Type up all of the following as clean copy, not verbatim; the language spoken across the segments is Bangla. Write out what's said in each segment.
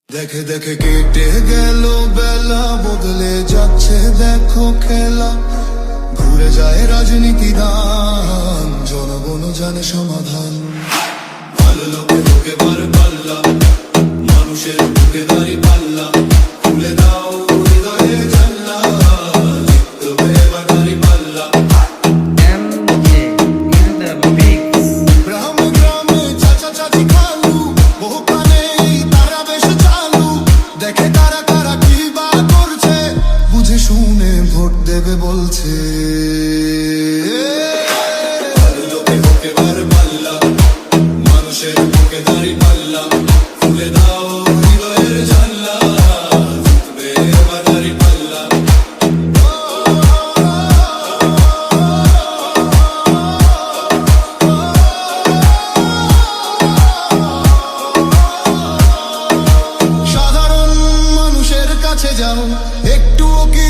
দেখে দেখে কেটে গেল বেলা, বদলে যাচ্ছে দেখো খেলা। ঘুরে যায় রাজনীতি দান, জনগণ জানে সমাধান। ভালো লোকে লোকে বার পাল্লা, মানুষের বুকে দাঁড়ি পাল্লা। খুলে দাও হৃদয়ে জানলা, জিতবে এবার দাঁড়ি পাল্লা। MJ in the mix. গ্রামে গ্রামে চাচা চাচি খালু, বহু কানেই তারা বেশ চালু। দেখে তারা কারা কি বা করছে, বুঝে শুনে ভোট দেবে বলছে। ভালো লোকে লোকে বার পাল্লা, মানুষের বুকে দাঁড়ি পাল্লা। খুলে দাও হৃদয়ের জানলা, জিতবে এবার দাঁড়ি পাল্লা। সাধারণ মানুষের কাছে যাও, একটুও কি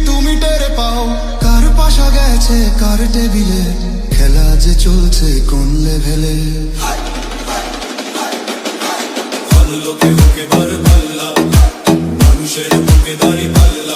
তুমি টের পাও? কার পাশা গেছে কার টেবিলে, খেলা যে চলছে কোন লেভেলে। ভালো লোকে লোকে বার পাল্লা, মানুষের বুকে দাঁড়ি পাল্লা।